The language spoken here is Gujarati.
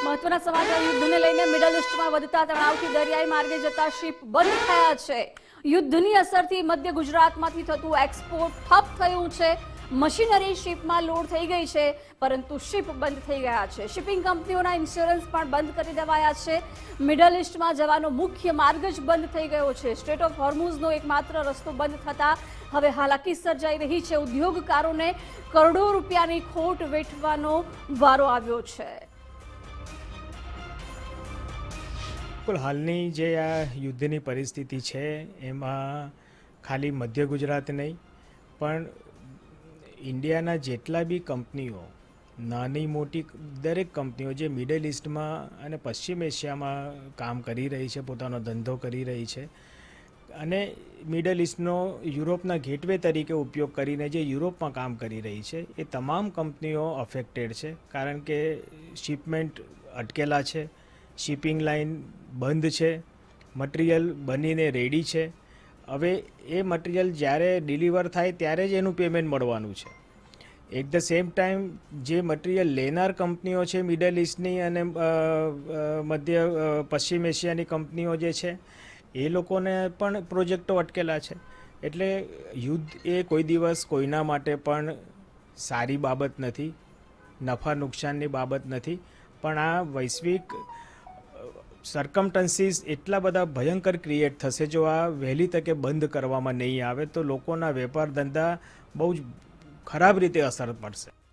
મહત્વના સમાચાર યુદ્ધને લઈને મિડલ ઈસ્ટમાં વધતા તણાવથી દરિયાઈ માર્ગે જતા શિપ બંધ થયા છે। યુદ્ધની અસરથી મધ્ય ગુજરાતમાંથી થતું એક્સપોર્ટ ઠપ થયું છે। મશીનરી શિપમાં લોડ થઈ ગઈ છે, પરંતુ શિપ બંધ થઈ ગયા છે। શિપિંગ કંપનીઓના ઇન્સ્યોરન્સ પણ બંધ કરી દેવાયા છે। મિડલ ઈસ્ટમાં જવાનો મુખ્ય માર્ગ જ બંધ થઈ ગયો છે। સ્ટ્રેટ ઓફ હોર્મુઝનો એકમાત્ર રસ્તો બંધ થતા હવે હાલાકી સર્જાઈ રહી છે। ઉદ્યોગકારોને કરોડો રૂપિયાની ખોટ વેઠવાનો વારો આવ્યો છે। બિલકુલ હાલની જે આ યુદ્ધની પરિસ્થિતિ છે એમાં ખાલી મધ્ય ગુજરાત નહીં પણ ઇન્ડિયાના જેટલા બી કંપનીઓ નાની મોટી દરેક કંપનીઓ જે મિડલ ઈસ્ટમાં અને પશ્ચિમ એશિયામાં કામ કરી રહી છે, પોતાનો ધંધો કરી રહી છે અને મિડલ ઈસ્ટનો યુરોપના ગેટવે તરીકે ઉપયોગ કરીને જે યુરોપમાં કામ કરી રહી છે એ તમામ કંપનીઓ અફેક્ટેડ છે, કારણ કે શિપમેન્ટ અટકેલા છે, શિપિંગ લાઇન બંધ છે, મટીરિયલ બનીને રેડી છે। હવે એ મટીરિયલ જ્યારે ડિલિવર થાય ત્યારે જ એનું પેમેન્ટ મળવાનું છે। એટ ધ સેમ ટાઈમ જે મટીરિયલ લેનાર કંપનીઓ છે મિડલ ઈસ્ટની અને મધ્ય પશ્ચિમ એશિયાની કંપનીઓ જે છે એ લોકોને પણ પ્રોજેક્ટો અટકેલા છે। એટલે યુદ્ધ એ કોઈ દિવસ કોઈના માટે પણ સારી બાબત નથી, નફા નુકસાનની બાબત નથી, પણ આ વૈશ્વિક સરકમટન્સીસ એટલા બધા ભયંકર ક્રિએટ થશે જો આ વહેલી તકે બંધ કરવામાં નહીં આવે તો લોકોના વેપાર ધંધા બહુ જ ખરાબ રીતે અસર પડશે।